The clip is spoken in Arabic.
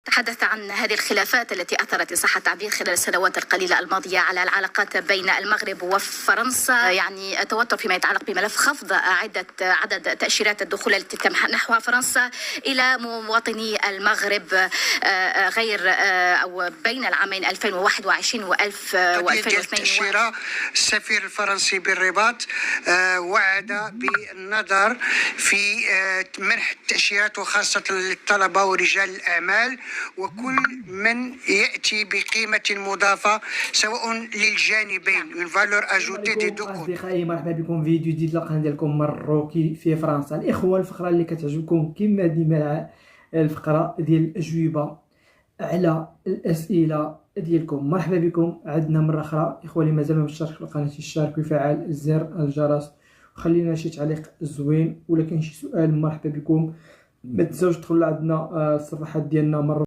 تحدث عن هذه الخلافات التي أثرت إن صح التعبير خلال السنوات القليلة الماضية على العلاقات بين المغرب وفرنسا، يعني توتر فيما يتعلق بملف خفض عدد تأشيرات الدخول التي تتم نحو فرنسا إلى مواطني المغرب غير أو بين العامين 2021 و 2022. السفير الفرنسي بالرباط وعد بالنظر في منح التأشيرات وخاصة للطلبة ورجال الأعمال وكل من يأتي بقيمة مضافة سواء للجانبين من فالور اجوتي دي دوكو. أصدقائي مرحبا بكم في فيديو جديد القناة ديالكم مروكي في فرنسا. الإخوة، الفقرة اللي كتعجبكم كما ديما الفقرة ديال الأجوبة على الأسئلة ديالكم. مرحبا بكم عندنا مرة أخرى. إخوة اللي مازال ما مشترك في القناة يشترك ويفعل زر الجرس وخلينا شي تعليق زوين ولا كاين شي سؤال مرحبا بكم. ما تنساوش تدخلوا عندنا الصفحات ديالنا مرة